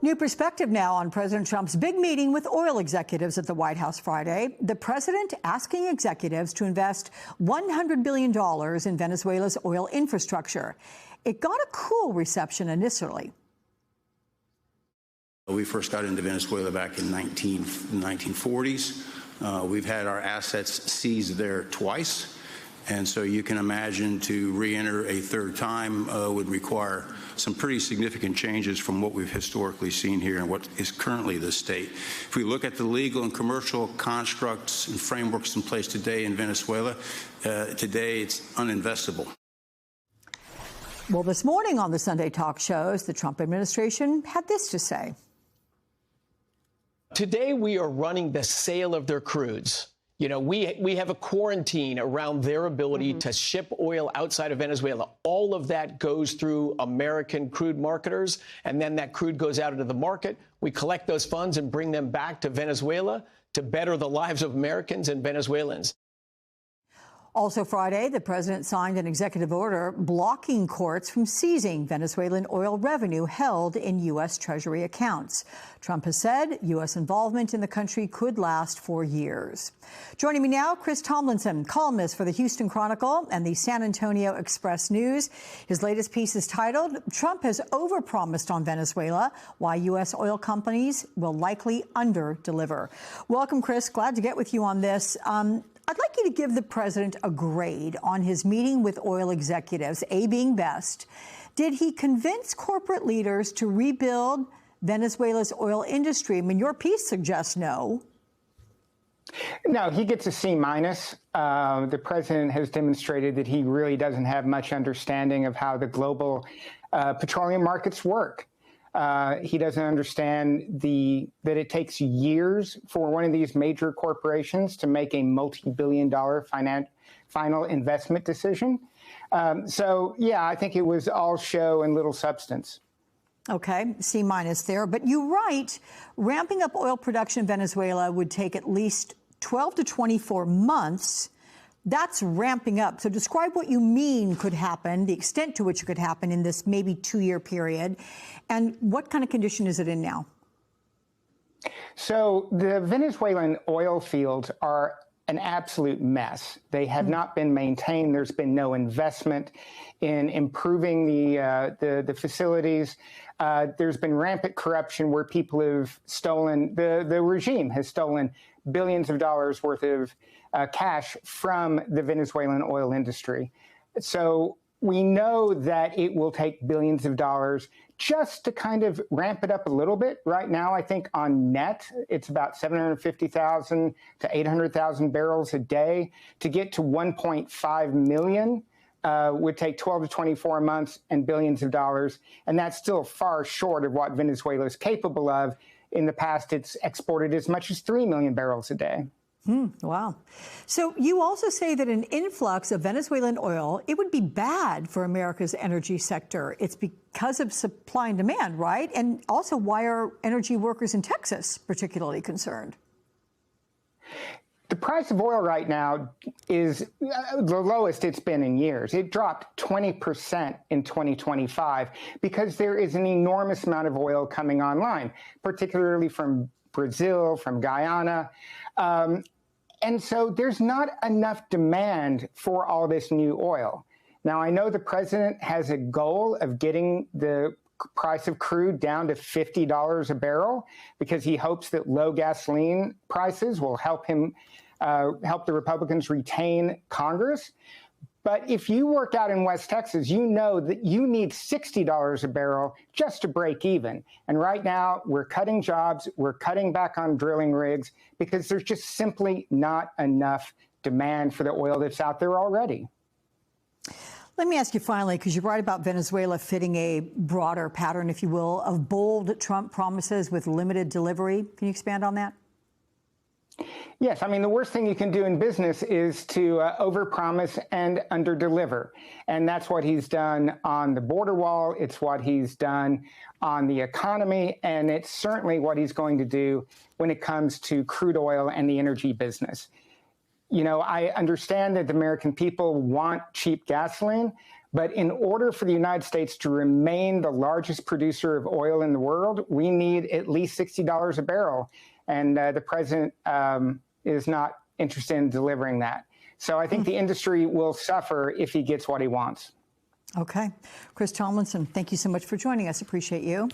New perspective now on President Trump's big meeting with oil executives at the White House Friday. The president asking executives to invest $100 billion in Venezuela's oil infrastructure. It got a cool reception initially. We first got into Venezuela back in the 1940s. We've had our assets seized there twice. And so you can imagine to re-enter a third time would require some pretty significant changes from what we've historically seen here and what is currently the state. If we look at the legal and commercial constructs and frameworks in place today in Venezuela, today it's uninvestable. Well, this morning on the Sunday talk shows, the Trump administration had this to say. Today we are running the sale of their crudes. You know, we have a quarantine around their ability to ship oil outside of Venezuela. All of that goes through American crude marketers, and then that crude goes out into the market. We collect those funds and bring them back to Venezuela to better the lives of Americans and Venezuelans. Also Friday, the president signed an executive order blocking courts from seizing Venezuelan oil revenue held in U.S. Treasury accounts. Trump has said U.S. involvement in the country could last for years. Joining me now, Chris Tomlinson, columnist for the Houston Chronicle and the San Antonio Express News. His latest piece is titled, "Trump has overpromised on Venezuela, Why U.S. Oil Companies Will Likely Under-Deliver." Welcome, Chris. Glad to get with you on this. I'd like you to give the president a grade on his meeting with oil executives, A being best. Did he convince corporate leaders to rebuild Venezuela's oil industry? I mean, your piece suggests no. No, he gets a C-. The president has demonstrated that he really doesn't have much understanding of how the global petroleum markets work. He doesn't understand that it takes years for one of these major corporations to make a multi-billion-dollar final investment decision. So, yeah, I think it was all show and little substance. Okay, C- there. But you write, ramping up oil production in Venezuela would take at least 12 to 24 months. That's ramping up. So describe what you mean could happen, the extent to which it could happen in this maybe 2-year period, and what kind of condition is it in now? So the Venezuelan oil fields are an absolute mess. They have not been maintained. There's been no investment in improving the facilities. There's been rampant corruption where people have stolen, the regime has stolen billions of dollars worth of cash from the Venezuelan oil industry. So we know that it will take billions of dollars just to kind of ramp it up a little bit. Right now, I think on net, it's about 750,000 to 800,000 barrels a day. To get to 1.5 million would take 12 to 24 months and billions of dollars. And that's still far short of what Venezuela is capable of. In the past, it's exported as much as 3 million barrels a day. Wow. So you also say that an influx of Venezuelan oil, it would be bad for America's energy sector. It's because of supply and demand, right? And also, why are energy workers in Texas particularly concerned? The price of oil right now is the lowest it's been in years. It dropped 20% in 2025 because there is an enormous amount of oil coming online, particularly from Brazil, from Guyana. And so there's not enough demand for all this new oil. Now, I know the president has a goal of getting the price of crude down to $50 a barrel because he hopes that low gasoline prices will help him, help the Republicans retain Congress. But if you work out in West Texas, you know that you need $60 a barrel just to break even. And right now, we're cutting jobs, we're cutting back on drilling rigs because there's just simply not enough demand for the oil that's out there already. Let me ask you finally, because you write about Venezuela fitting a broader pattern, if you will, of bold Trump promises with limited delivery. Can you expand on that? Yes, I mean, the worst thing you can do in business is to overpromise and underdeliver. And that's what he's done on the border wall. It's what he's done on the economy. And it's certainly what he's going to do when it comes to crude oil and the energy business. You know, I understand that the American people want cheap gasoline, But in order for the United States to remain the largest producer of oil in the world, we need at least $60 a barrel. And the president is not interested in delivering that. So I think the industry will suffer if he gets what he wants. Okay. Chris Tomlinson, thank you so much for joining us. Appreciate you.